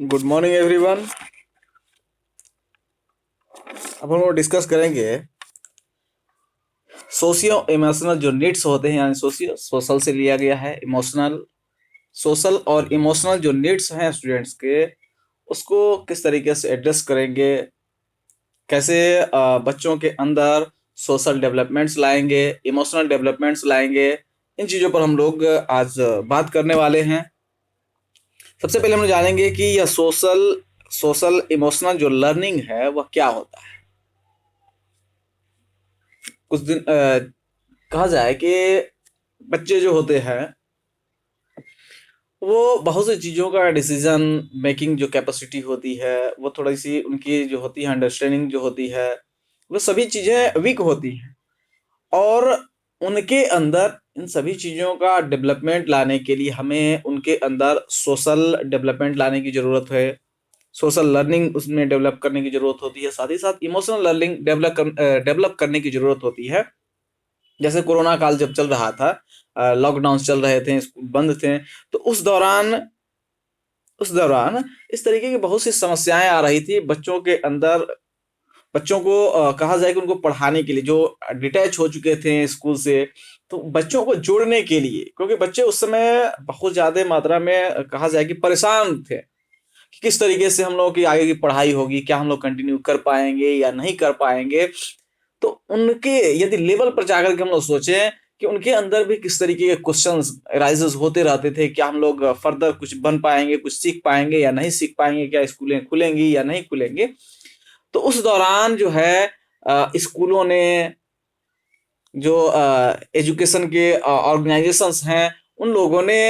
Good morning everyone. अब हम लोग डिस्कस करेंगे सोशियो इमोशनल जो नीड्स होते हैं, यानी सोशल से लिया गया है, इमोशनल, सोशल और इमोशनल जो नीड्स हैं स्टूडेंट्स के, उसको किस तरीके से एड्रेस करेंगे, कैसे बच्चों के अंदर सोशल डेवलपमेंट्स लाएंगे, इमोशनल डेवलपमेंट्स लाएंगे। इन चीज़ों पर हम लोग आज बात करने वाले हैं। सबसे पहले हम लोग जानेंगे कि यह सोशल सोशल इमोशनल जो लर्निंग है वह क्या होता है। कुछ दिन कहा जाए कि बच्चे जो होते हैं वो बहुत सी चीज़ों का डिसीजन मेकिंग जो कैपेसिटी होती है, वो थोड़ी सी उनकी जो होती है, अंडरस्टैंडिंग जो होती है, वो सभी चीज़ें वीक होती हैं। और उनके अंदर इन सभी चीज़ों का डेवलपमेंट लाने के लिए हमें उनके अंदर सोशल डेवलपमेंट लाने की ज़रूरत है, सोशल लर्निंग उसमें डेवलप करने की ज़रूरत होती है, साथ ही साथ इमोशनल लर्निंग डेवलप करने की ज़रूरत होती है। जैसे कोरोना काल जब चल रहा था, लॉकडाउन चल रहे थे, स्कूल बंद थे, तो उस दौरान इस तरीके की बहुत सी समस्याएं आ रही थी बच्चों के अंदर। बच्चों को कहा जाए कि उनको पढ़ाने के लिए, जो डिटैच हो चुके थे स्कूल से, तो बच्चों को जोड़ने के लिए, क्योंकि बच्चे उस समय बहुत ज़्यादा मात्रा में कहा जाए कि परेशान थे कि किस तरीके से हम लोगों की आगे की पढ़ाई होगी, क्या हम लोग कंटिन्यू कर पाएंगे या नहीं कर पाएंगे। तो उनके यदि लेवल पर जाकर के हम लोग सोचें कि उनके अंदर भी किस तरीके के क्वेश्चंस राइजेस होते रहते थे, क्या हम लोग फर्दर कुछ बन पाएंगे, कुछ सीख पाएंगे या नहीं सीख पाएंगे, क्या स्कूलें खुलेंगी या नहीं खुलेंगी। तो उस दौरान जो है स्कूलों ने, जो एजुकेशन के ऑर्गेनाइजेशंस हैं, उन लोगों ने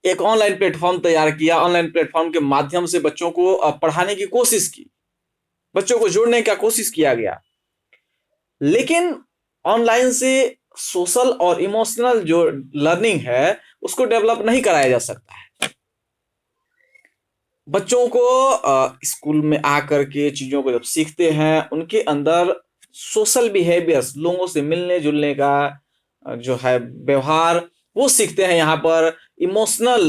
एक ऑनलाइन प्लेटफॉर्म तैयार किया। ऑनलाइन प्लेटफॉर्म के माध्यम से बच्चों को पढ़ाने की कोशिश की, बच्चों को जोड़ने का कोशिश किया गया। लेकिन ऑनलाइन से सोशल और इमोशनल जो लर्निंग है उसको डेवलप नहीं कराया जा सकता है। बच्चों को स्कूल में आकर के चीज़ों को जब सीखते हैं, उनके अंदर सोशल बिहेवियर्स, लोगों से मिलने जुलने का जो है व्यवहार, वो सीखते हैं। यहाँ पर इमोशनल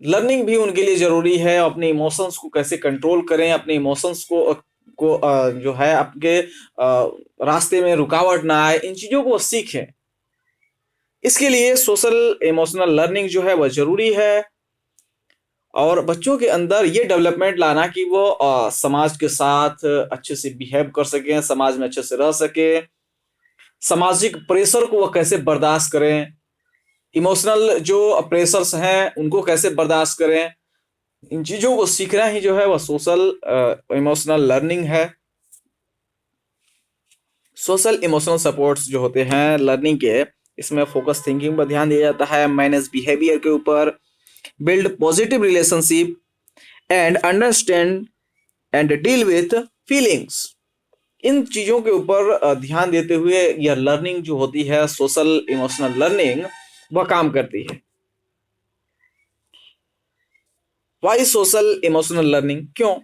लर्निंग भी उनके लिए ज़रूरी है। अपने इमोशंस को कैसे कंट्रोल करें, अपने इमोशंस को जो है आपके रास्ते में रुकावट ना आए, इन चीज़ों को वो सीखें। इसके लिए सोशल इमोशनल लर्निंग जो है वह ज़रूरी है। और बच्चों के अंदर ये डेवलपमेंट लाना कि वो समाज के साथ अच्छे से बिहेव कर सकें, समाज में अच्छे से रह सकें, सामाजिक प्रेशर को वो कैसे बर्दाश्त करें, इमोशनल जो प्रेशर्स हैं उनको कैसे बर्दाश्त करें, इन चीज़ों को सीखना ही जो है वह सोशल इमोशनल लर्निंग है। सोशल इमोशनल सपोर्ट्स जो होते हैं लर्निंग के, इसमें फोकस थिंकिंग पर ध्यान दिया जाता है, मैनेज बिहेवियर के ऊपर, build positive relationship and understand and deal with feelings. इन चीज़ों के ऊपर ध्यान देते हुए यह लर्निंग जो होती है, सोशल इमोशनल लर्निंग, वह काम करती है। वाई सोशल इमोशनल लर्निंग, क्यों?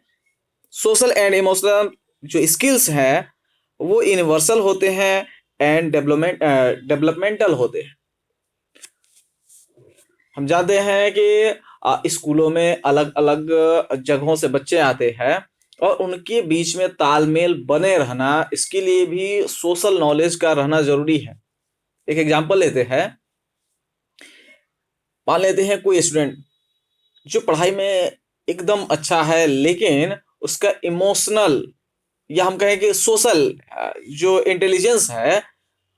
सोशल एंड इमोशनल जो स्किल्स हैं वो यूनिवर्सल होते हैं एंड डेवलपमेंटल होते हैं। हम जानते हैं कि स्कूलों में अलग अलग जगहों से बच्चे आते हैं और उनके बीच में तालमेल बने रहना, इसके लिए भी सोशल नॉलेज का रहना जरूरी है। एक एग्जांपल लेते हैं। मान लेते हैं कोई स्टूडेंट जो पढ़ाई में एकदम अच्छा है, लेकिन उसका इमोशनल या हम कहें कि सोशल जो इंटेलिजेंस है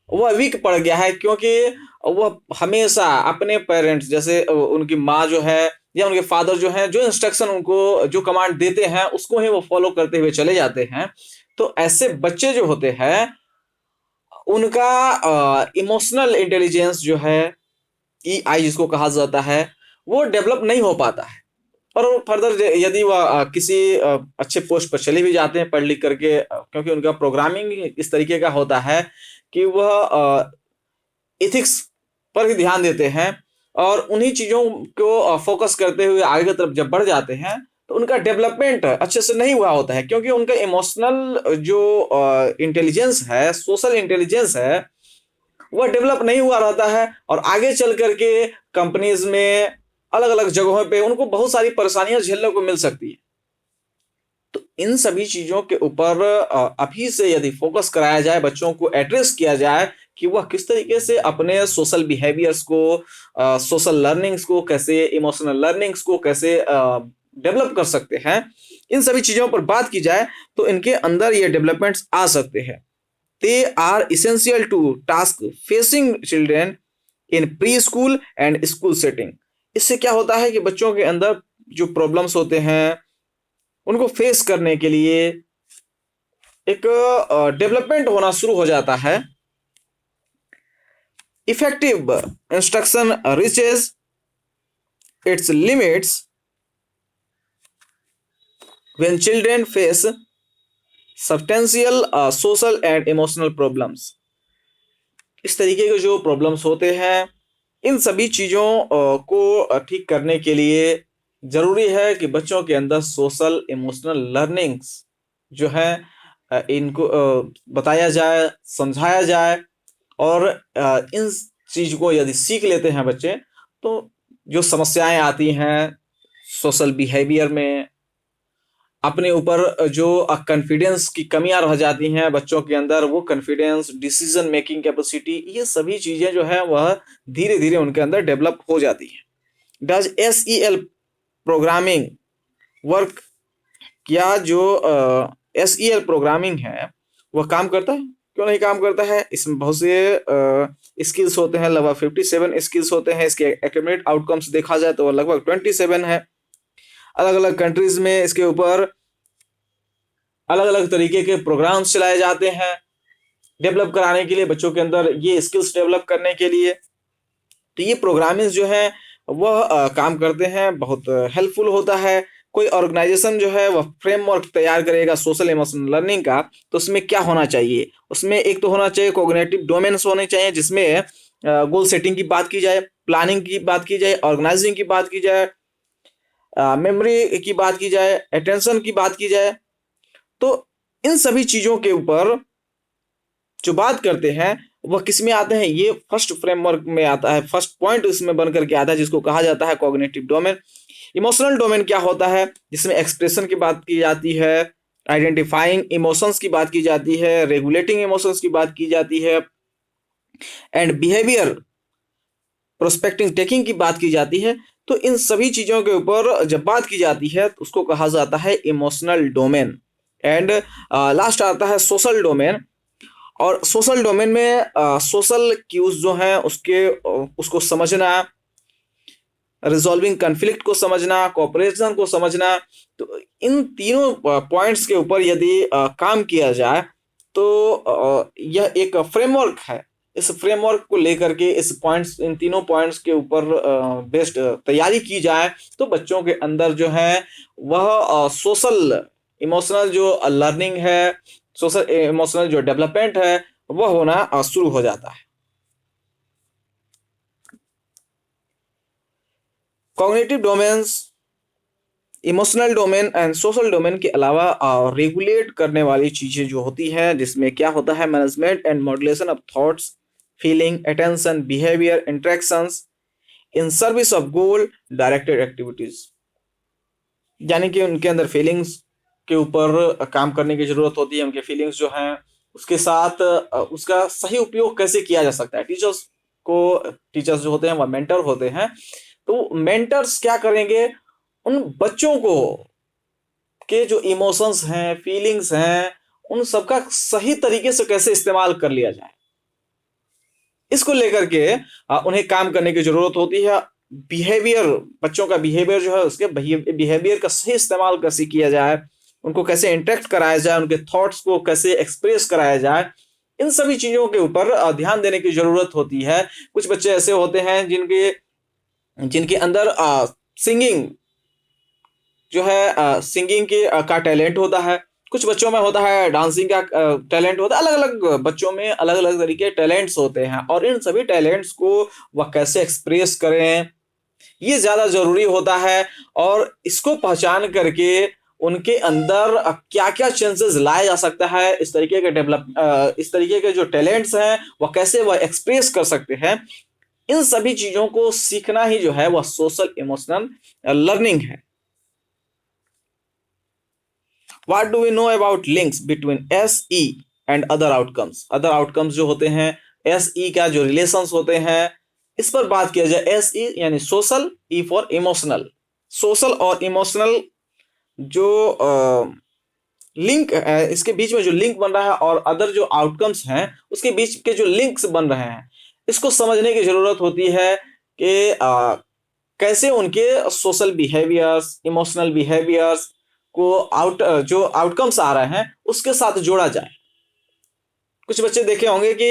वह वीक पड़ गया है, क्योंकि वह हमेशा अपने पेरेंट्स, जैसे उनकी माँ जो है या उनके फादर जो है, जो इंस्ट्रक्शन उनको, जो कमांड देते हैं उसको ही वो फॉलो करते हुए चले जाते हैं। तो ऐसे बच्चे जो होते हैं उनका इमोशनल इंटेलिजेंस जो है, ईआई जिसको कहा जाता है, वो डेवलप नहीं हो पाता है। और फर्दर यदि वह किसी अच्छे पोस्ट पर चले भी जाते हैं पढ़ लिख करके, क्योंकि उनका प्रोग्रामिंग इस तरीके का होता है कि वह एथिक्स पर भी ध्यान देते हैं और उन्हीं चीज़ों को फोकस करते हुए आगे की तरफ जब बढ़ जाते हैं तो उनका डेवलपमेंट अच्छे से नहीं हुआ होता है, क्योंकि उनका इमोशनल जो इंटेलिजेंस है, सोशल इंटेलिजेंस है, वह डेवलप नहीं हुआ रहता है। और आगे चल करके कंपनीज में अलग अलग जगहों पे उनको बहुत सारी परेशानियां झेलने को मिल सकती है। तो इन सभी चीजों के ऊपर अभी से यदि फोकस कराया जाए, बच्चों को एड्रेस किया जाए कि वह किस तरीके से अपने सोशल बिहेवियर्स को, सोशल लर्निंग्स को कैसे, इमोशनल लर्निंग्स को कैसे डेवलप कर सकते हैं, इन सभी चीजों पर बात की जाए तो इनके अंदर ये डेवलपमेंट्स आ सकते हैं। They are essential to task facing children in preschool and school setting. इससे क्या होता है कि बच्चों के अंदर जो प्रॉब्लम्स होते हैं उनको फेस करने के लिए एक डेवलपमेंट होना शुरू हो जाता है। Effective instruction reaches it's limits when children face substantial social and emotional problems। इस तरीके के जो प्रॉब्लम्स होते हैं, इन सभी चीज़ों को ठीक करने के लिए ज़रूरी है कि बच्चों के अंदर सोशल इमोशनल लर्निंग्स जो है इनको बताया जाए, समझाया जाए। और इन चीज़ को यदि सीख लेते हैं बच्चे, तो जो समस्याएं आती हैं सोशल बिहेवियर में, अपने ऊपर जो कॉन्फिडेंस की कमियां रह जाती हैं बच्चों के अंदर, वो कॉन्फिडेंस, डिसीजन मेकिंग कैपेसिटी, ये सभी चीज़ें जो है वह धीरे धीरे उनके अंदर डेवलप हो जाती हैं। Does SEL programming work? क्या जो SEL प्रोग्रामिंग है वह काम करता है? क्यों नहीं काम करता है? इसमें बहुत से स्किल्स होते हैं, लगभग 57 स्किल्स होते हैं। इसके एक्यूमुलेट आउटकम्स देखा जाए तो लगभग 27 है। अलग अलग कंट्रीज में इसके ऊपर अलग अलग तरीके के प्रोग्राम्स चलाए जाते हैं डेवलप कराने के लिए, बच्चों के अंदर ये स्किल्स डेवलप करने के लिए। तो ये प्रोग्रामिंग जो है वह काम करते हैं, बहुत हेल्पफुल होता है। कोई ऑर्गेनाइजेशन जो है वह फ्रेमवर्क तैयार करेगा सोशल इमोशनल लर्निंग का, तो उसमें क्या होना चाहिए? उसमें एक तो होना चाहिए कोग्निटिव डोमेन्स होने चाहिए, जिसमें गोल सेटिंग की बात की जाए, प्लानिंग की बात की जाए, ऑर्गेनाइजिंग की बात की जाए, मेमोरी की बात की जाए, अटेंशन की बात की जाए। तो इन सभी चीज़ों के ऊपर जो बात करते हैं वह किस में आते हैं? ये फर्स्ट फ्रेमवर्क में आता है, फर्स्ट पॉइंट इसमें बन करके आता है, जिसको कहा जाता है कॉग्निटिव डोमेन। इमोशनल डोमेन क्या होता है? जिसमें एक्सप्रेशन की बात की जाती है, आइडेंटिफाइंग इमोशंस की बात की जाती है, रेगुलेटिंग इमोशंस की बात की जाती है, एंड बिहेवियर प्रोस्पेक्टिंग टेकिंग की बात की जाती है। तो इन सभी चीज़ों के ऊपर जब बात की जाती है तो उसको कहा जाता है इमोशनल डोमेन। एंड लास्ट आता है सोशल डोमेन। और सोशल डोमेन में सोशल क्यूज जो हैं उसको समझना, रिजॉल्विंग कन्फ्लिक्ट को समझना, कोऑपरेशन को समझना। तो इन तीनों पॉइंट्स के ऊपर यदि काम किया जाए तो यह एक फ्रेमवर्क है। इस फ्रेमवर्क को लेकर के इन तीनों पॉइंट्स के ऊपर बेस्ड तैयारी की जाए तो बच्चों के अंदर जो है वह सोशल इमोशनल जो लर्निंग है, सोशल इमोशनल जो डेवलपमेंट है वह होना शुरू हो जाता है। Cognitive domains, emotional domain and social domain के अलावा रेगुलेट करने वाली चीज़ें जो होती हैं, जिसमें क्या होता है? Management and modulation of thoughts, feeling, attention, behaviour, interactions in service of goal directed activities. यानी कि उनके अंदर फीलिंग्स के ऊपर काम करने की जरूरत होती है। उनके फीलिंग्स जो हैं उसके साथ उसका सही उपयोग कैसे किया जा सकता है। टीचर्स जो होते हैं वह मेंटर होते हैं। तो मेंटर्स क्या करेंगे? उन बच्चों को के जो इमोशंस हैं, फीलिंग्स हैं, उन सबका सही तरीके से कैसे इस्तेमाल कर लिया जाए, इसको लेकर के उन्हें काम करने की जरूरत होती है। बिहेवियर, बच्चों का बिहेवियर जो है, उसके बिहेवियर का सही इस्तेमाल कैसे किया जाए, उनको कैसे इंटरेक्ट कराया जाए, उनके थॉट्स को कैसे एक्सप्रेस कराया जाए, इन सभी चीजों के ऊपर ध्यान देने की जरूरत होती है। कुछ बच्चे ऐसे होते हैं जिनके अंदर सिंगिंग जो है, सिंगिंग का टैलेंट होता है। कुछ बच्चों में होता है डांसिंग का टैलेंट होता है। अलग अलग बच्चों में अलग अलग तरीके टैलेंट्स होते हैं और इन सभी टैलेंट्स को वह कैसे एक्सप्रेस करें ये ज़्यादा ज़रूरी होता है। और इसको पहचान करके उनके अंदर क्या क्या चेंजेस लाया जा सकता है, इस तरीके के जो टैलेंट्स हैं वह कैसे वह एक्सप्रेस कर सकते हैं, इन सभी चीजों को सीखना ही जो है वह सोशल इमोशनल लर्निंग है। What do we know about links between S E and other outcomes? Other outcomes जो होते हैं, एस ई का जो रिलेशंस होते हैं, इस पर बात किया जाए। एस ई यानी social, E for emotional. Social और इमोशनल जो लिंक है, इसके बीच में जो लिंक बन रहा है और अदर जो आउटकम्स हैं उसके बीच के जो लिंक्स बन रहे हैं, इसको समझने की जरूरत होती है कि कैसे उनके सोशल बिहेवियर्स, इमोशनल बिहेवियर्स को जो आउटकम्स आ रहे हैं उसके साथ जोड़ा जाए। कुछ बच्चे देखे होंगे कि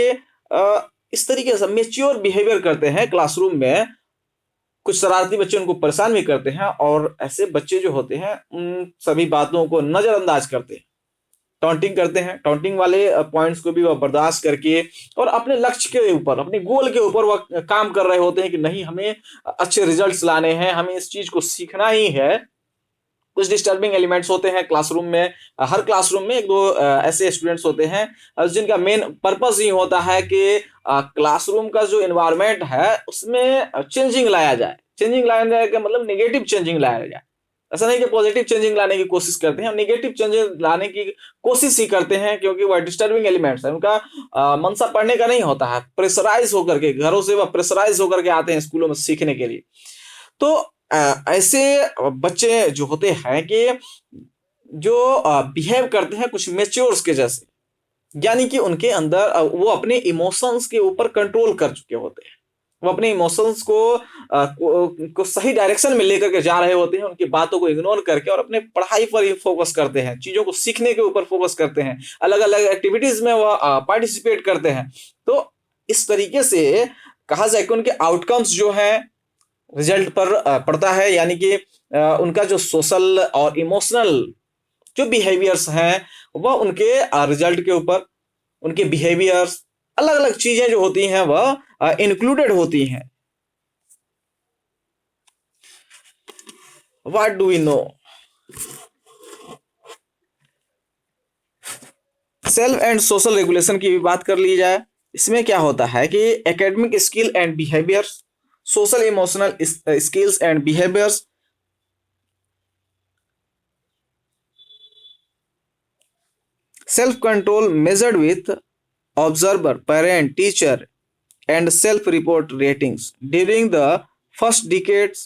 इस तरीके से मेच्योर बिहेवियर करते हैं क्लासरूम में, कुछ शरारती बच्चे उनको परेशान भी करते हैं, और ऐसे बच्चे जो होते हैं उन सभी बातों को नजरअंदाज करते हैं, टॉन्टिंग करते हैं। टॉन्टिंग वाले पॉइंट्स को भी वह बर्दाश्त करके और अपने लक्ष्य के ऊपर, अपने गोल के ऊपर वह काम कर रहे होते हैं कि नहीं, हमें अच्छे रिजल्ट्स लाने हैं, हमें इस चीज को सीखना ही है। कुछ डिस्टर्बिंग एलिमेंट्स होते हैं क्लासरूम में। हर क्लासरूम में एक दो ऐसे स्टूडेंट्स होते हैं जिनका मेन पर्पस ही होता है कि क्लासरूम का जो इन्वायरमेंट है उसमें चेंजिंग लाया जाए। चेंजिंग लाया जाए का मतलब निगेटिव चेंजिंग लाया जाए। ऐसा नहीं कि पॉजिटिव चेंजिंग लाने की कोशिश करते हैं, हम निगेटिव चेंजिंग लाने की कोशिश ही करते हैं, क्योंकि वह डिस्टर्बिंग एलिमेंट्स है। उनका मनसा पढ़ने का नहीं होता है, प्रेशराइज होकर के घरों से वह प्रेशराइज होकर के आते हैं स्कूलों में सीखने के लिए। तो ऐसे बच्चे जो होते हैं कि जो बिहेव करते हैं कुछ मेच्योर्स के जैसे, यानी कि उनके अंदर वो अपने इमोशंस के ऊपर कंट्रोल कर चुके होते हैं। वो अपने इमोशंस को सही डायरेक्शन में लेकर के जा रहे होते हैं, उनकी बातों को इग्नोर करके, और अपने पढ़ाई पर ही फोकस करते हैं, चीजों को सीखने के ऊपर फोकस करते हैं, अलग अलग एक्टिविटीज में वो पार्टिसिपेट करते हैं। तो इस तरीके से कहा जाए कि उनके आउटकम्स जो है रिजल्ट पर पड़ता है, यानी कि उनका जो सोशल और इमोशनल जो बिहेवियर्स हैं वह उनके रिजल्ट के ऊपर, उनके बिहेवियर्स, अलग अलग चीजें जो होती हैं वह इंक्लूडेड होती हैं। What do we know? Self and social regulation की भी बात कर ली जाए। इसमें क्या होता है कि academic skill and behaviours, social emotional skills and behaviours, self control measured with observer, parent, teacher and self report ratings during the first decades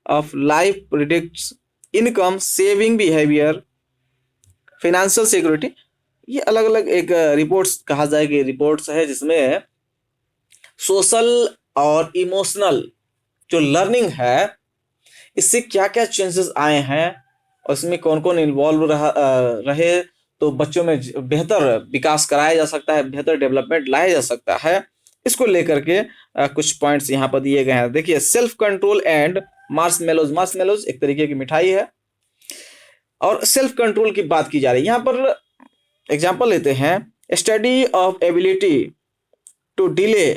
of life predicts income, saving behavior, financial security। ये अलग अलग एक reports कहा जाए कि reports है जिसमें social और इमोशनल जो लर्निंग है इससे क्या क्या चेंजेस आए हैं और इसमें कौन कौन इन्वॉल्व रहे तो बच्चों में बेहतर विकास कराया जा सकता है, बेहतर डेवलपमेंट लाया जा सकता है। इसको लेकर के कुछ पॉइंट्स यहाँ पर दिए गए हैं। देखिए, self control and marshmallows. Marshmallows एक तरीके की मिठाई है और सेल्फ कंट्रोल की बात की जा रही है। यहाँ पर एग्जांपल लेते हैं, study of ability to delay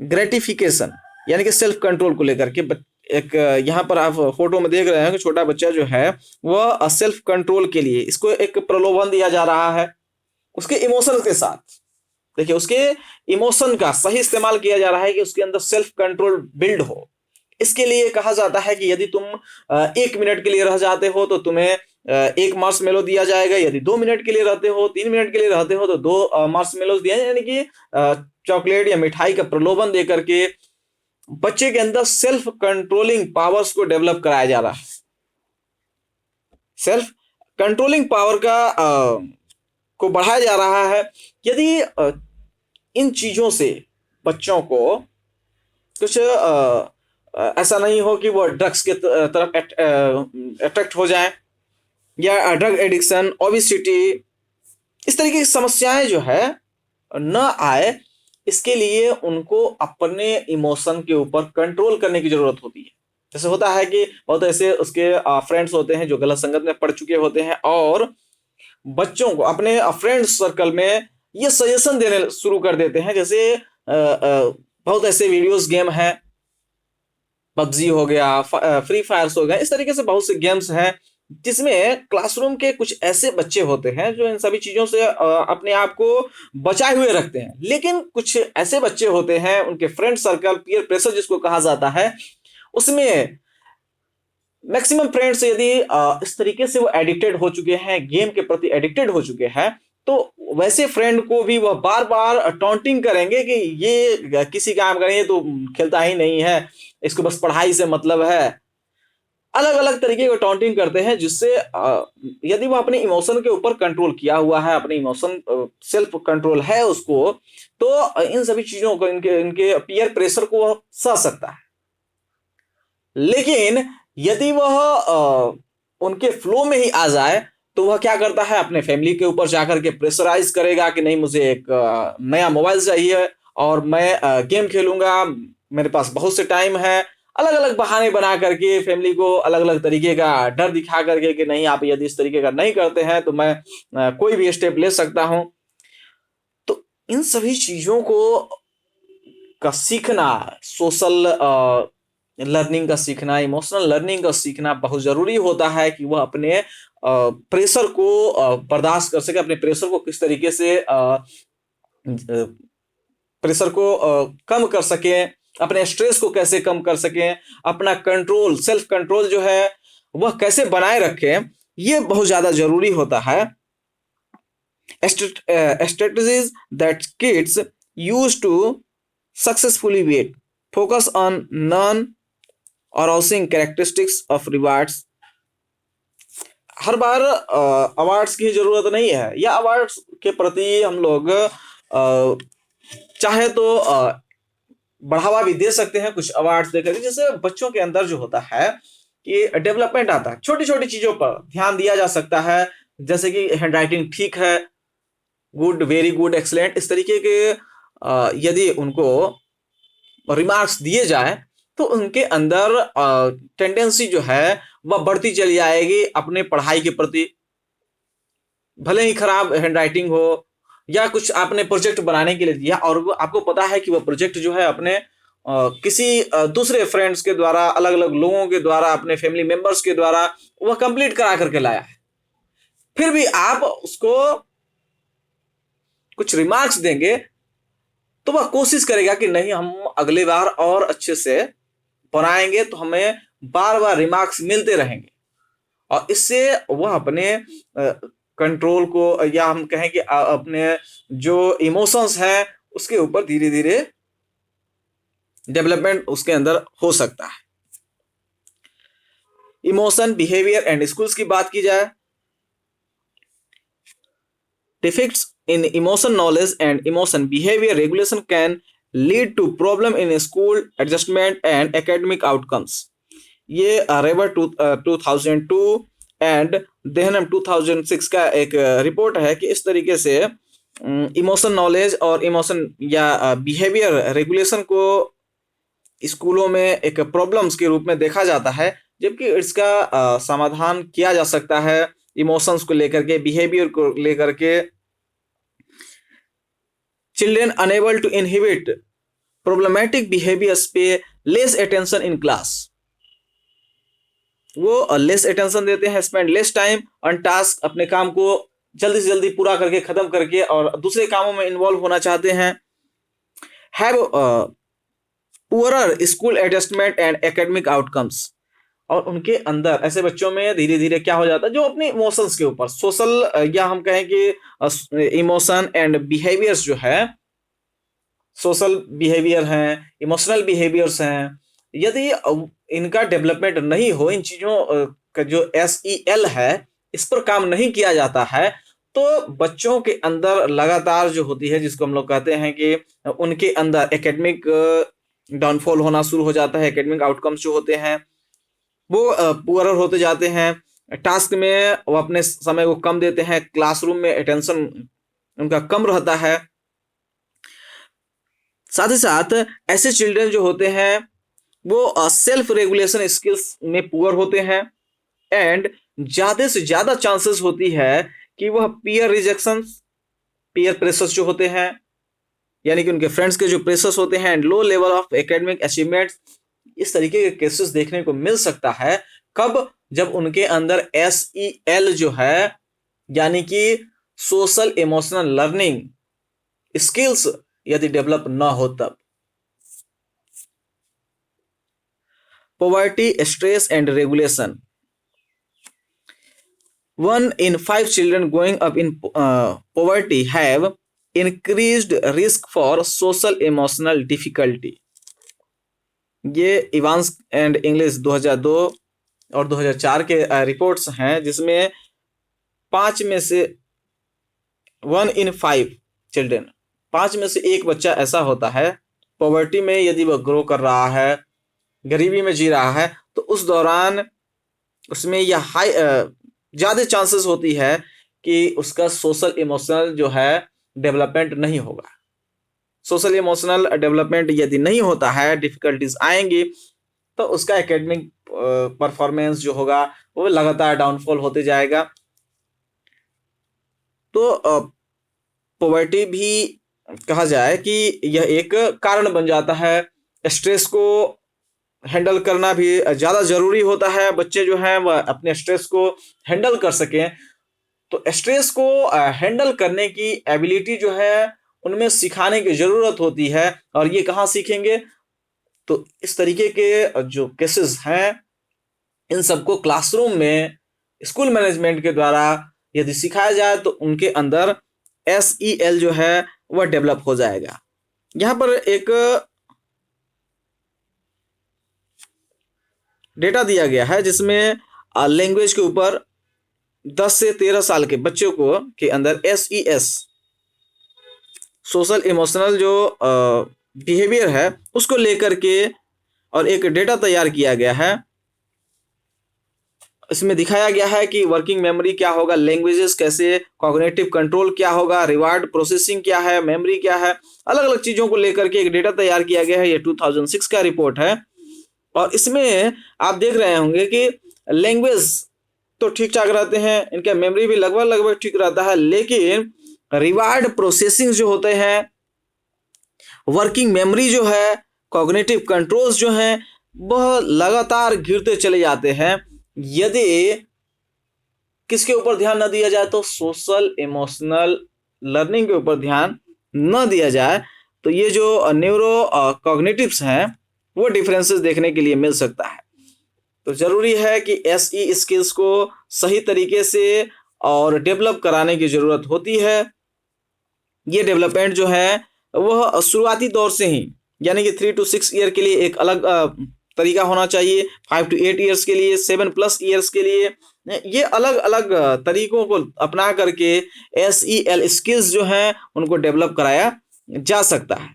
gratification, यानी कि सेल्फ कंट्रोल को लेकर के एक यहाँ पर आप फोटो में देख रहे हैं कि छोटा बच्चा जो है वह सेल्फ कंट्रोल के लिए इसको एक प्रलोभन दिया जा रहा है उसके इमोशन के साथ। देखिए, उसके इमोशन का सही इस्तेमाल किया जा रहा है कि उसके अंदर सेल्फ कंट्रोल बिल्ड हो। इसके लिए कहा जाता है कि यदि तुम 1 मिनट के लिए रह जाते हो तो तुम्हें 1 मार्शमेलो दिया जाएगा, यदि 2 मिनट के लिए रहते हो, 3 मिनट के लिए रहते हो तो 2 मार्शमेलोज दिया, यानी कि चॉकलेट या मिठाई का प्रलोभन देकर के बच्चे के अंदर सेल्फ कंट्रोलिंग पावर्स को डेवलप कराया जा रहा है। सेल्फ कंट्रोलिंग पावर को बढ़ाया जा रहा है। यदि इन चीजों से बच्चों को कुछ ऐसा नहीं हो कि वो ड्रग्स के तरफ अट्रैक्ट हो जाए या ड्रग एडिक्शन, ओबेसिटी, इस तरीके की समस्याएं जो है न आए, इसके लिए उनको अपने इमोशन के ऊपर कंट्रोल करने की जरूरत होती है। जैसे होता है कि बहुत ऐसे उसके फ्रेंड्स होते हैं जो गलत संगत में पड़ चुके होते हैं और बच्चों को अपने फ्रेंड्स सर्कल में ये सजेशन देने शुरू कर देते हैं। जैसे बहुत ऐसे वीडियोस गेम हैं, पबजी हो गया, फ्री फायर हो गया, इस तरीके से बहुत से गेम्स हैं जिसमें क्लासरूम के कुछ ऐसे बच्चे होते हैं जो इन सभी चीज़ों से अपने आप को बचाए हुए रखते हैं। लेकिन कुछ ऐसे बच्चे होते हैं, उनके फ्रेंड सर्कल, पीयर प्रेशर जिसको कहा जाता है, उसमें मैक्सिमम फ्रेंड्स यदि इस तरीके से वो एडिक्टेड हो चुके हैं, गेम के प्रति एडिक्टेड हो चुके हैं, तो वैसे फ्रेंड को भी वह बार-बार टॉन्टिंग करेंगे कि ये किसी काम का नहीं है, तो खेलता ही नहीं है, इसको बस पढ़ाई से मतलब है। अलग-अलग तरीके का टॉन्टिंग करते हैं जिससे यदि वो अपने इमोशन के ऊपर कंट्रोल किया हुआ है, अपने इमोशन सेल्फ कंट्रोल है उसको, तो इन सभी चीज़ों को इनके इनके पीयर प्रेशर को वह सह सकता है। लेकिन यदि वह उनके फ्लो में ही आ जाए, तो वह क्या करता है, अपने फैमिली के ऊपर जाकर के प्रेशराइज़ करेगा कि नहीं, मुझे एक नया मोबाइल चाहिए और मैं गेम खेलूँगा, मेरे पास बहुत से टाइम है। अलग-अलग बहाने बना करके फैमिली को अलग-अलग तरीके का डर दिखा करके कि नहीं, आप यदि इस तरीके का नहीं करते हैं तो मैं कोई भी स्टेप ले सकता हूँ। तो इन सभी चीज़ों को का सीखना, सोशल लर्निंग का सीखना, इमोशनल लर्निंग का सीखना बहुत ज़रूरी होता है कि वह अपने प्रेशर को बर्दाश्त कर सके, अपने प्रेशर को किस तरीके से प्रेशर को कम कर सकें, अपने स्ट्रेस को कैसे कम कर सकें, अपना कंट्रोल, सेल्फ कंट्रोल जो है, वह कैसे बनाए रखें, ये बहुत ज़्यादा ज़रूरी होता है। Strategies that kids use to successfully wait focus on non-arousing characteristics of rewards. Her bar awards की जरूरत नहीं है, या अवार्ड्स के प्रति हम लोग चाहे तो बढ़ावा भी दे सकते हैं कुछ अवार्ड्स देकर, जैसे बच्चों के अंदर जो होता है कि डेवलपमेंट आता है, छोटी छोटी चीजों पर ध्यान दिया जा सकता है, जैसे कि हैंड राइटिंग ठीक है, गुड, वेरी गुड, एक्सलेंट, इस तरीके के यदि उनको रिमार्क्स दिए जाए तो उनके अंदर टेंडेंसी जो है वह बढ़ती चली जाएगी अपने पढ़ाई के प्रति। भले ही खराब हैंड राइटिंग हो, या कुछ आपने प्रोजेक्ट बनाने के लिए दिया और वो आपको पता है कि वह प्रोजेक्ट जो है अपने किसी दूसरे फ्रेंड्स के द्वारा, अलग अलग लोगों के द्वारा, अपने फैमिली मेंबर्स के द्वारा वह कंप्लीट करा करके लाया है, फिर भी आप उसको कुछ रिमार्क्स देंगे, तो वह कोशिश करेगा कि नहीं, हम अगले बार और अच्छे से बनाएंगे, तो हमें बार बार रिमार्क्स मिलते रहेंगे, और इससे वह अपने कंट्रोल को, या हम कहें कि अपने जो इमोशंस हैं उसके ऊपर धीरे धीरे डेवलपमेंट उसके अंदर हो सकता है। इमोशन, बिहेवियर एंड स्किल्स की बात की जाए, defects in emotion knowledge and emotion behavior regulation can lead to problem in school adjustment and academic outcomes. ये रेबर 2002 एंड देहनम 2006 का एक रिपोर्ट है कि इस तरीके से इमोशन नॉलेज और इमोशन या बिहेवियर रेगुलेशन को स्कूलों में एक प्रॉब्लम्स के रूप में देखा जाता है, जबकि इसका समाधान किया जा सकता है इमोशंस को लेकर के, बिहेवियर को लेकर के। Children unable to inhibit problematic behaviors pay less attention in class. वो लेस अटेंशन देते हैं, spend less time on task, अपने काम को जल्दी से जल्दी पूरा करके खत्म करके और दूसरे कामों में इन्वॉल्व होना चाहते हैं। Have poorer school adjustment and academic outcomes, और उनके अंदर ऐसे बच्चों में धीरे धीरे क्या हो जाता है, जो अपने इमोशंस के ऊपर सोशल, या हम कहें कि इमोशन एंड बिहेवियर्स जो है, सोशल बिहेवियर हैं, इमोशनल बिहेवियर्स हैं, यदि इनका डेवलपमेंट नहीं हो, इन चीज़ों का जो SEL है इस पर काम नहीं किया जाता है, तो बच्चों के अंदर लगातार जो होती है, जिसको हम लोग कहते हैं कि उनके अंदर एकेडमिक डाउनफॉल होना शुरू हो जाता है। एकेडमिक आउटकम्स जो होते हैं वो पुअर होते जाते हैं, टास्क में वो अपने समय को कम देते हैं, क्लासरूम में अटेंशन उनका कम रहता है। साथ ही साथ ऐसे चिल्ड्रन जो होते हैं वो सेल्फ रेगुलेशन स्किल्स में पुअर होते हैं, एंड ज़्यादा से ज़्यादा चांसेस होती है कि वह पीयर रिजेक्शन, पीयर प्रेशर्स जो होते हैं, यानी कि उनके फ्रेंड्स के जो प्रेशर्स होते हैं, and low level of academic achievements, इस तरीके के केसेस देखने को मिल सकता है कब? जब उनके अंदर SEL जो है, यानी कि सोशल इमोशनल लर्निंग स्किल्स यदि डेवलप ना हो तब। Poverty, stress and regulation. 1 in 5 children growing up in poverty have increased risk for social emotional difficulty। ये इवांस एंड इंग्लिश 2002 और 2004 के रिपोर्ट्स हैं, जिसमें 5 में से 1 in 5 चिल्ड्रन, 5 में से एक बच्चा ऐसा होता है पॉवर्टी में, यदि वह ग्रो कर रहा है, गरीबी में जी रहा है, तो उस दौरान उसमें यह हाई ज़्यादा चांसेस होती है कि उसका सोशल इमोशनल जो है डेवलपमेंट नहीं होगा। सोशल इमोशनल डेवलपमेंट यदि नहीं होता है, डिफिकल्टीज आएंगी, तो उसका एकेडमिक परफॉर्मेंस जो होगा वो लगातार डाउनफॉल होते जाएगा। तो पॉवर्टी भी कहा जाए कि यह एक कारण बन जाता है। स्ट्रेस को हैंडल करना भी ज़्यादा ज़रूरी होता है। बच्चे जो हैं वह अपने स्ट्रेस को हैंडल कर सकें, तो स्ट्रेस को हैंडल करने की एबिलिटी जो है उनमें सिखाने की ज़रूरत होती है। और ये कहाँ सीखेंगे? तो इस तरीके के जो केसेस हैं, इन सबको क्लासरूम में स्कूल मैनेजमेंट के द्वारा यदि सिखाया जाए तो उनके अंदर SEL जो है वह डेवलप हो जाएगा। यहाँ पर एक डेटा दिया गया है जिसमें लैंग्वेज के ऊपर 10 से 13 साल के बच्चों को के अंदर SES, सोशल इमोशनल जो बिहेवियर है, उसको लेकर के और एक डेटा तैयार किया गया है। इसमें दिखाया गया है कि वर्किंग मेमोरी क्या होगा, लैंग्वेजेस कैसे, कॉग्निटिव कंट्रोल क्या होगा, रिवार्ड प्रोसेसिंग क्या है, मेमोरी क्या है, अलग अलग चीज़ों को लेकर के एक डेटा तैयार किया गया है। ये 2006 का रिपोर्ट है। और इसमें आप देख रहे होंगे कि लैंग्वेज तो ठीक ठाक रहते हैं, इनका मेमोरी भी लगभग ठीक रहता है, लेकिन रिवार्ड प्रोसेसिंग जो होते हैं, वर्किंग मेमोरी जो है, कॉग्निटिव कंट्रोल्स जो हैं, वह लगातार गिरते चले जाते हैं यदि किसके ऊपर ध्यान न दिया जाए, तो सोशल इमोशनल लर्निंग के ऊपर ध्यान न दिया जाए। तो ये जो न्यूरो कॉग्निटिव्स हैं वो डिफरेंसेस देखने के लिए मिल सकता है। तो ज़रूरी है कि SE स्किल्स को सही तरीके से और डेवलप कराने की ज़रूरत होती है। ये डेवलपमेंट जो है वह शुरुआती दौर से ही, यानी कि 3 to 6 ईयर के लिए एक अलग तरीका होना चाहिए, 5 to 8 ईयर्स के लिए, 7+ ईयर्स के लिए, ये अलग अलग तरीकों को अपना करके SEL स्किल्स जो हैं उनको डेवलप कराया जा सकता है।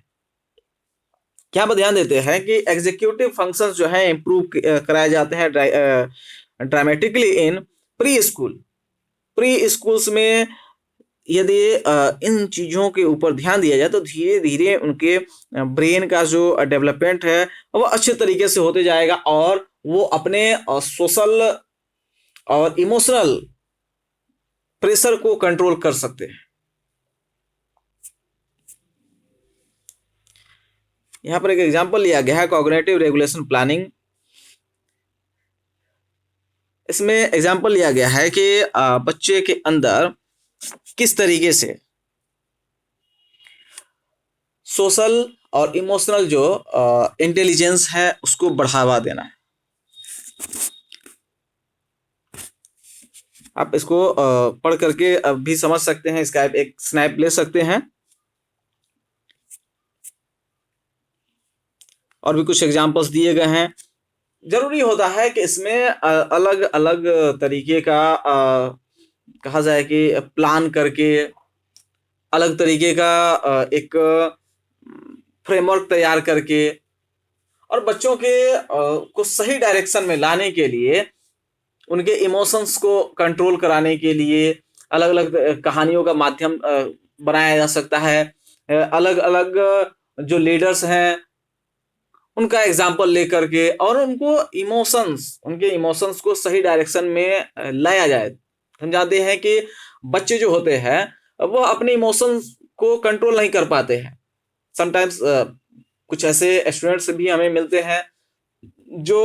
क्या पर ध्यान देते हैं कि एग्जीक्यूटिव फंक्शंस जो हैं इम्प्रूव कराए जाते हैं ड्रामेटिकली इन प्री स्कूल्स में। यदि इन चीज़ों के ऊपर ध्यान दिया जाए तो धीरे धीरे उनके ब्रेन का जो डेवलपमेंट है वो अच्छे तरीके से होते जाएगा और वो अपने सोशल और इमोशनल प्रेशर को कंट्रोल कर सकते हैं। यहाँ पर एक एग्जांपल लिया गया है, कॉग्निटिव रेगुलेशन प्लानिंग। इसमें एग्जांपल लिया गया है कि बच्चे के अंदर किस तरीके से सोशल और इमोशनल जो इंटेलिजेंस है उसको बढ़ावा देना है। आप इसको पढ़ करके भी समझ सकते हैं, इसका एक स्नैप ले सकते हैं। और भी कुछ एग्जांपल्स दिए गए हैं। जरूरी होता है कि इसमें अलग अलग तरीके का कहा जाए कि प्लान करके अलग तरीके का एक फ्रेमवर्क तैयार करके और बच्चों के को सही डायरेक्शन में लाने के लिए, उनके इमोशंस को कंट्रोल कराने के लिए अलग अलग कहानियों का माध्यम बनाया जा सकता है। अलग अलग जो लीडर्स हैं उनका एग्जाम्पल लेकर के और उनके इमोशंस को सही डायरेक्शन में लाया जाए। हम जानते हैं कि बच्चे जो होते हैं वो अपने इमोशंस को कंट्रोल नहीं कर पाते हैं। समटाइम्स कुछ ऐसे स्टूडेंट्स भी हमें मिलते हैं जो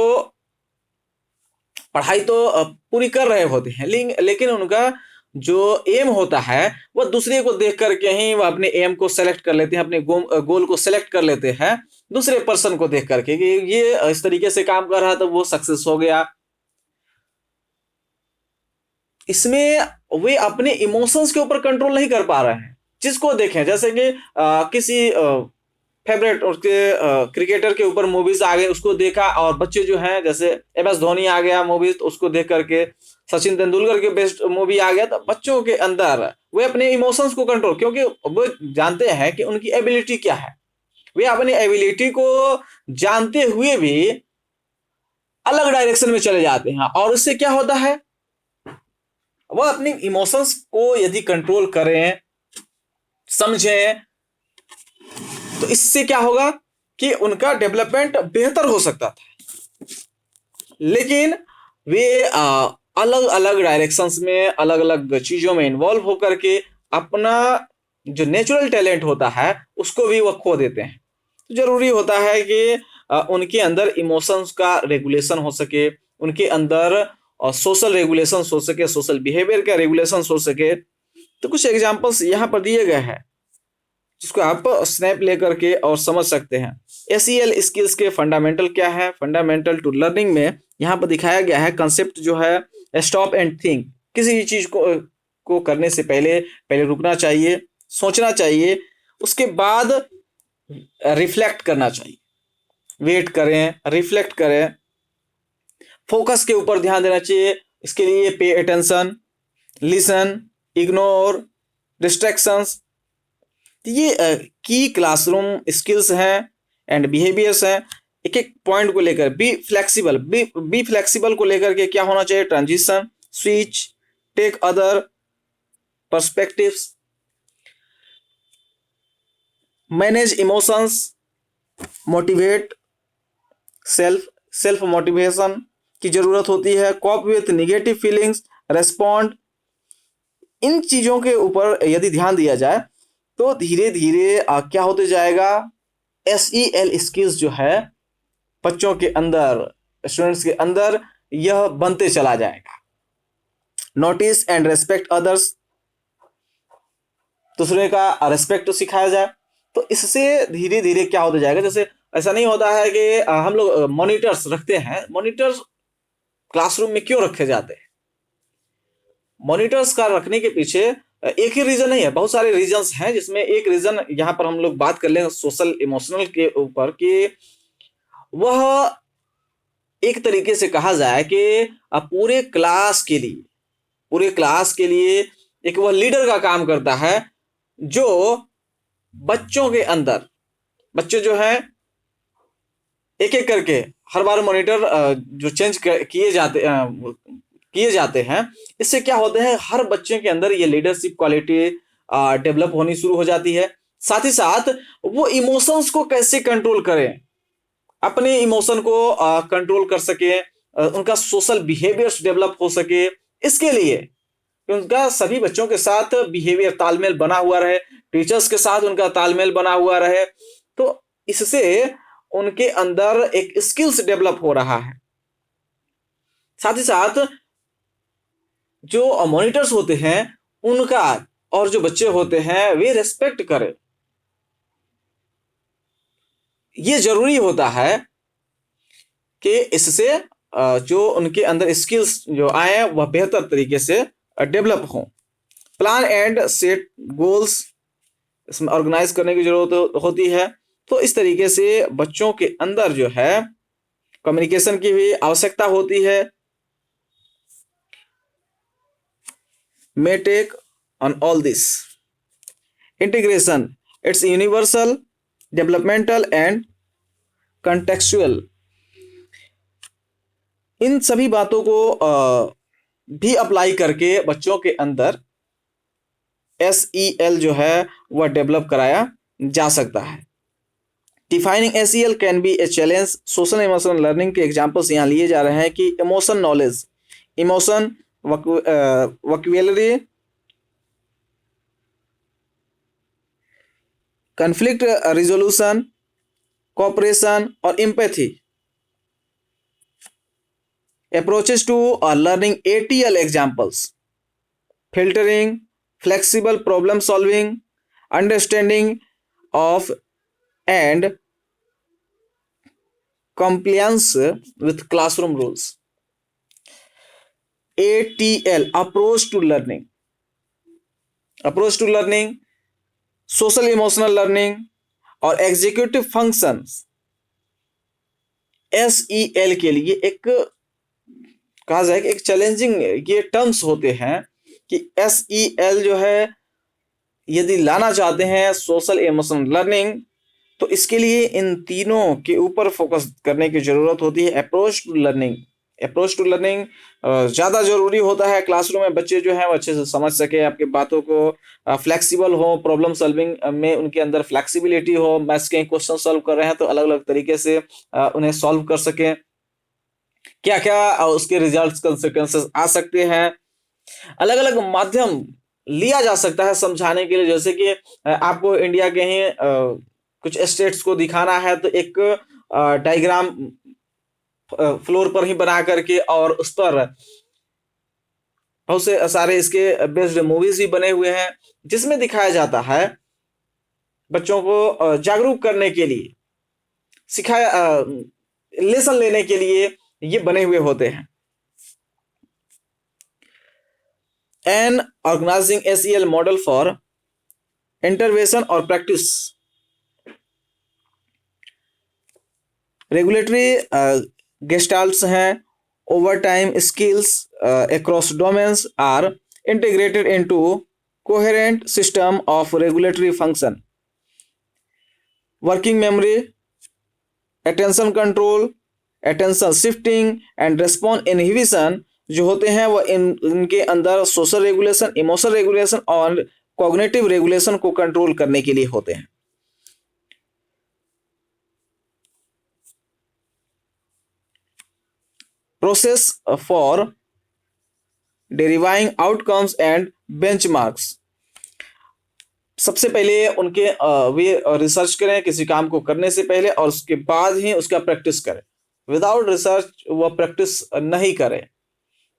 पढ़ाई तो पूरी कर रहे होते हैं, लेकिन उनका जो एम होता है वह दूसरे को देख करके ही वह अपने एम को सेलेक्ट कर लेते हैं, अपने गोल को सेलेक्ट कर लेते हैं दूसरे पर्सन को देख करके कि ये इस तरीके से काम कर रहा तो वो सक्सेस हो गया। इसमें वे अपने इमोशंस के ऊपर कंट्रोल नहीं कर पा रहे हैं। जिसको देखें, जैसे कि किसी फेवरेट उसके क्रिकेटर के ऊपर मूवीज आ गए, उसको देखा, और बच्चे जो हैं जैसे MS धोनी आ गया मूवीज, तो उसको देख करके सचिन तेंदुलकर के बेस्ट मूवी आ गया, तो बच्चों के अंदर वे अपने इमोशंस को कंट्रोल, क्योंकि वो जानते हैं कि उनकी एबिलिटी क्या है, वे अपनी एबिलिटी को जानते हुए भी अलग डायरेक्शन में चले जाते हैं। और उससे क्या होता है, वह अपनी इमोशंस को यदि कंट्रोल करें, समझें, तो इससे क्या होगा कि उनका डेवलपमेंट बेहतर हो सकता था। लेकिन वे अलग अलग डायरेक्शंस में, अलग अलग चीजों में इन्वॉल्व होकर के अपना जो नेचुरल टैलेंट होता है उसको भी वह खो देते हैं। तो जरूरी होता है कि उनके अंदर इमोशंस का रेगुलेशन हो सके, उनके अंदर सोशल रेगुलेशन हो सके, सोशल बिहेवियर का रेगुलेशन हो सके। तो कुछ एग्जांपल्स यहाँ पर दिए गए हैं जिसको आप स्नैप लेकर के और समझ सकते हैं। SEL स्किल्स के फंडामेंटल क्या है, फंडामेंटल टू लर्निंग में यहाँ पर दिखाया गया है कंसेप्ट जो है स्टॉप एंड थिंक। किसी चीज को करने से पहले रुकना चाहिए, सोचना चाहिए, उसके बाद रिफ्लेक्ट करना चाहिए, वेट करें, रिफ्लेक्ट करें, फोकस के ऊपर ध्यान देना चाहिए। इसके लिए pay attention, listen, ignore, distractions, ये की क्लासरूम स्किल्स हैं एंड बिहेवियर्स हैं। एक एक पॉइंट को लेकर बी फ्लेक्सिबल को लेकर के क्या होना चाहिए, transition, switch, take other perspectives, manage emotions, motivate, self motivation की जरूरत होती है, cope with negative feelings, respond. इन चीजों के ऊपर यदि ध्यान दिया जाए तो धीरे धीरे क्या होते जाएगा, SEL स्किल्स जो है बच्चों के अंदर, स्टूडेंट्स के अंदर यह बनते चला जाएगा। नोटिस एंड रेस्पेक्ट अदर्स, दूसरे का रेस्पेक्ट सिखाया जाए, तो इससे धीरे धीरे क्या होता जाएगा। जैसे ऐसा नहीं होता है कि हम लोग मॉनिटर्स रखते हैं, मॉनिटर्स क्लासरूम में क्यों रखे जाते हैं? मॉनिटर्स का रखने के पीछे एक ही रीजन नहीं है, बहुत सारे रीजंस हैं, जिसमें एक रीजन यहाँ पर हम लोग बात कर लें सोशल इमोशनल के ऊपर, कि वह एक तरीके से कहा जाए कि पूरे क्लास के लिए एक वह लीडर का काम करता है, जो बच्चों के अंदर, बच्चे जो हैं एक एक करके हर बार मॉनिटर जो चेंज किए जाते हैं, इससे क्या होते हैं, हर बच्चे के अंदर ये लीडरशिप क्वालिटी डेवलप होनी शुरू हो जाती है। साथ ही साथ वो इमोशंस को कैसे कंट्रोल करें, अपने इमोशन को कंट्रोल कर सके, उनका सोशल बिहेवियर्स डेवलप हो सके, इसके लिए उनका सभी बच्चों के साथ बिहेवियर तालमेल बना हुआ रहे, टीचर्स के साथ उनका तालमेल बना हुआ रहे, तो इससे उनके अंदर एक स्किल्स डेवलप हो रहा है। साथ ही साथ जो मॉनिटर्स होते हैं उनका और जो बच्चे होते हैं वे रेस्पेक्ट करें। ये जरूरी होता है कि इससे जो उनके अंदर स्किल्स जो आए वह बेहतर तरीके से डेवलप हों। प्लान एंड सेट गोल्स, इसमें ऑर्गेनाइज करने की जरूरत होती है। तो इस तरीके से बच्चों के अंदर जो है कम्युनिकेशन की भी आवश्यकता होती है। may take on all this integration, it's universal, developmental and contextual। इन सभी बातों को भी अप्लाई करके बच्चों के अंदर SEL जो है वह डेवलप कराया जा सकता है। Defining SEL can be a challenge. Social emotional learning के एग्जांपल्स यहाँ लिए जा रहे हैं कि emotion knowledge, emotion vocabulary, conflict resolution, cooperation और empathy. approaches to learning ATL examples, filtering, flexible problem solving, understanding of and compliance with classroom rules. ATL, approach to learning, social emotional learning और executive functions. SEL के लिए एक कहा जाए कि एक challenging ये टर्म्स होते हैं कि SEL जो है यदि लाना चाहते हैं सोशल इमोशनल लर्निंग, तो इसके लिए इन तीनों के ऊपर फोकस करने की जरूरत होती है। अप्रोच टू लर्निंग ज़्यादा ज़रूरी होता है। क्लासरूम में बच्चे जो हैं वो अच्छे से समझ सके, आपकी बातों को फ्लेक्सिबल हो, प्रॉब्लम सॉल्विंग में उनके अंदर फ्लेक्सिबिलिटी हो, मैथ्स के क्वेश्चन सॉल्व कर रहे हैं तो अलग अलग तरीके से उन्हें सॉल्व कर सकें, क्या क्या उसके रिजल्ट्स कंसिक्वेंसेस आ सकते हैं। अलग अलग माध्यम लिया जा सकता है समझाने के लिए, जैसे कि आपको इंडिया के ही कुछ स्टेट्स को दिखाना है तो एक डायग्राम फ्लोर पर ही बना करके और उस पर बहुत से सारे इसके बेस्ड मूवीज भी बने हुए हैं जिसमें दिखाया जाता है बच्चों को जागरूक करने के लिए, सिखाया लेसन लेने के लिए ये बने हुए होते हैं। An organising SEL model for intervention और प्रैक्टिस। रेगुलेटरी गेस्टाल्ट्स हैं, over time skills across domains are integrated into coherent system of regulatory function. Working memory, attention control, attention shifting and response inhibition जो होते हैं वो इनके अंदर social regulation, emotional regulation और cognitive regulation को control करने के लिए होते हैं। Process for deriving outcomes and benchmarks. सबसे पहले उनके वे रिसर्च करें किसी काम को करने से पहले और उसके बाद ही उसका प्रैक्टिस करें। विदाउट रिसर्च वह प्रैक्टिस नहीं करें।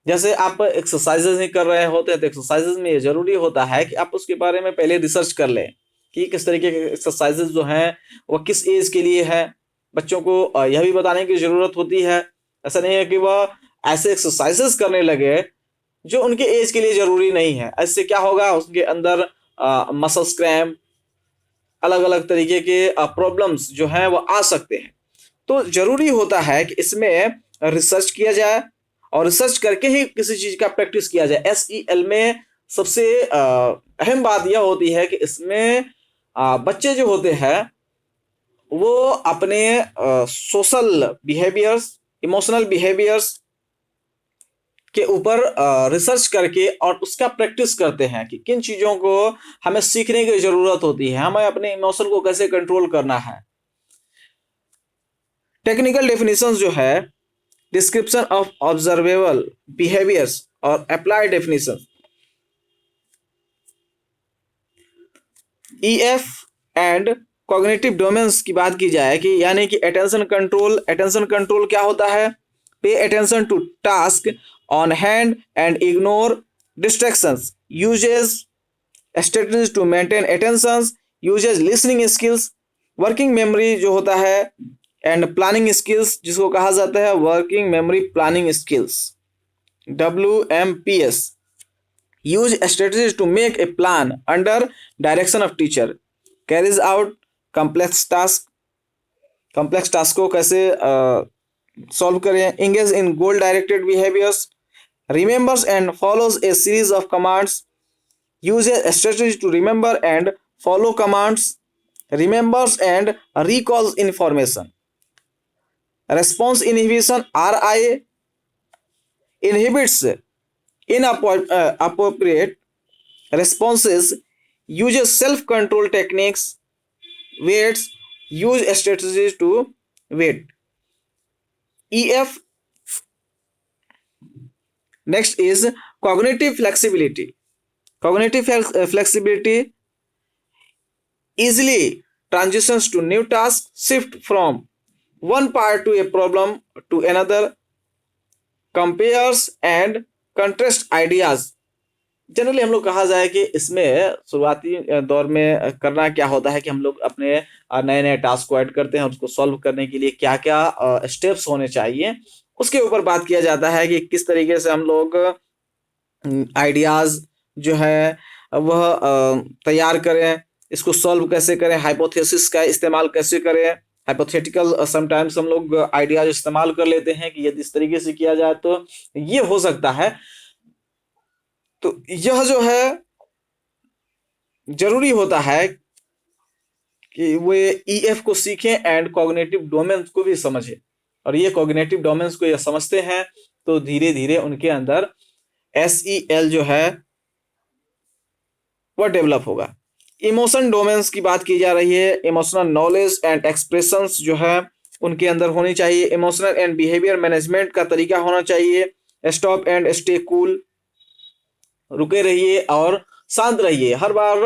जैसे आप एक्सरसाइजेज नहीं कर रहे होते हैं तो एक्सरसाइजेज में ये जरूरी होता है कि आप उसके बारे में पहले रिसर्च कर लें कि किस तरीके के एक्सरसाइजेज जो हैं वह किस एज के लिए है। बच्चों को यह भी बताने की जरूरत होती है, ऐसा नहीं है कि वह ऐसे एक्सरसाइजेस करने लगे जो उनके एज के लिए जरूरी नहीं है। ऐसे क्या होगा, उसके अंदर मसल्स क्रैम्प, अलग अलग तरीके के प्रॉब्लम्स जो हैं वो आ सकते हैं। तो जरूरी होता है कि इसमें रिसर्च किया जाए और रिसर्च करके ही किसी चीज का प्रैक्टिस किया जाए। SEL में सबसे अहम बात यह होती है कि इसमें बच्चे जो होते हैं वो अपने सोशल बिहेवियर्स, इमोशनल बिहेवियर्स के ऊपर रिसर्च करके और उसका प्रैक्टिस करते हैं कि किन चीज़ों को हमें सीखने की ज़रूरत होती है, हमें अपने इमोशन को कैसे कंट्रोल करना है। टेक्निकल डेफिनेशंस जो है, डिस्क्रिप्शन ऑफ ऑब्जर्वेबल बिहेवियर्स और applied definition. EF and cognitive domains की बात की जाए कि यानी कि अटेंशन कंट्रोल क्या होता है? Pay attention to task on hand and ignore distractions, uses strategies to maintain attention, uses listening skills, working memory जो होता है एंड प्लानिंग स्किल्स जिसको कहा जाता है working memory planning skills, WMPS, use strategies to make a plan under direction of teacher, carries out complex task को कैसे solve करें, engage in goal directed behaviors, remembers and follows a series of commands, uses a strategy to remember and follow commands, remembers and recalls information. Response inhibition, RI, inhibits inappropriate responses, uses self-control techniques, waits, use strategies to wait. EF next is cognitive flexibility. Flexibility easily transitions to new tasks, shift from one part to a problem to another, compares and contrast ideas. Generally हम लोग कहा जाए कि इसमें शुरुआती दौर में करना क्या होता है कि हम लोग अपने नए नए टास्क को ऐड करते हैं, उसको सॉल्व करने के लिए क्या क्या स्टेप्स होने चाहिए, उसके ऊपर बात किया जाता है कि किस तरीके से हम लोग आइडियाज जो है वह तैयार करें, इसको सॉल्व कैसे करें, हाइपोथेसिस का इस्तेमाल कैसे करें। हाइपोथेटिकल समटाइम्स हम लोग आइडियाज इस्तेमाल कर लेते हैं कि यदि इस तरीके से किया जाए तो ये हो सकता है। तो यह जो है जरूरी होता है कि वे ईएफ को सीखें एंड कॉग्निटिव डोमेन्स को भी समझें, और ये कॉग्निटिव डोमेन्स को ये समझते हैं तो धीरे धीरे उनके अंदर एसईएल जो है वह डेवलप होगा। इमोशन डोमेन्स की बात की जा रही है। इमोशनल नॉलेज एंड एक्सप्रेशंस जो है उनके अंदर होनी चाहिए। इमोशनल एंड बिहेवियर मैनेजमेंट का तरीका होना चाहिए। स्टॉप एंड स्टे कूल, रुके रहिए और शांत रहिए। हर बार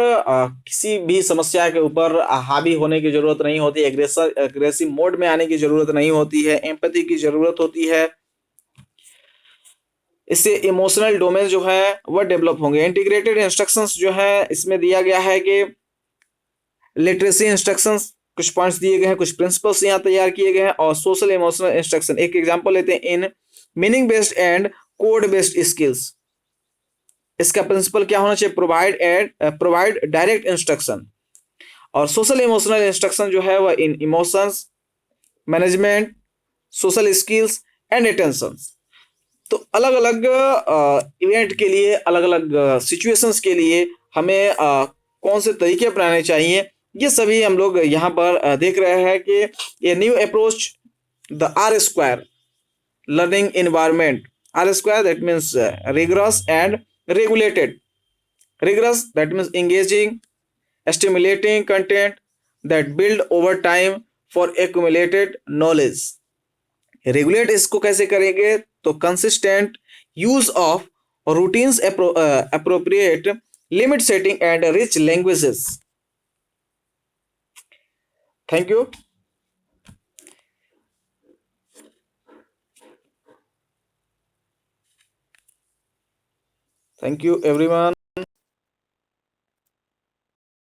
किसी भी समस्या के ऊपर हावी होने की जरूरत नहीं होती, एग्रेसिव मोड में आने की जरूरत नहीं होती है, एम्पैथी की जरूरत होती है। इससे इमोशनल डोमेन जो है वह डेवलप होंगे। इंटीग्रेटेड इंस्ट्रक्शंस जो है इसमें दिया गया है कि लिटरेसी इंस्ट्रक्शंस, कुछ पॉइंट्स दिए गए हैं, कुछ प्रिंसिपल्स यहाँ तैयार किए गए हैं। और सोशल इमोशनल इंस्ट्रक्शन, एक एग्जांपल लेते हैं। इन meaning based and code based skills, इसका प्रिंसिपल क्या होना चाहिए? Provide direct instruction. और सोशल इमोशनल इंस्ट्रक्शन जो है वह इन emotions management, social skills and attention. तो अलग अलग इवेंट के लिए, अलग अलग सिचुएशंस के लिए हमें कौन से तरीके अपनाने चाहिए, ये सभी हम लोग यहाँ पर देख रहे हैं कि ये new approach the R square learning environment. R square that means rigorous and regulated. Rigorous that means engaging, stimulating content that build over time for accumulated knowledge. Regulate इसको कैसे करेंगे? तो consistent use of routines, appropriate limit setting and rich languages. Thank you. Thank you everyone.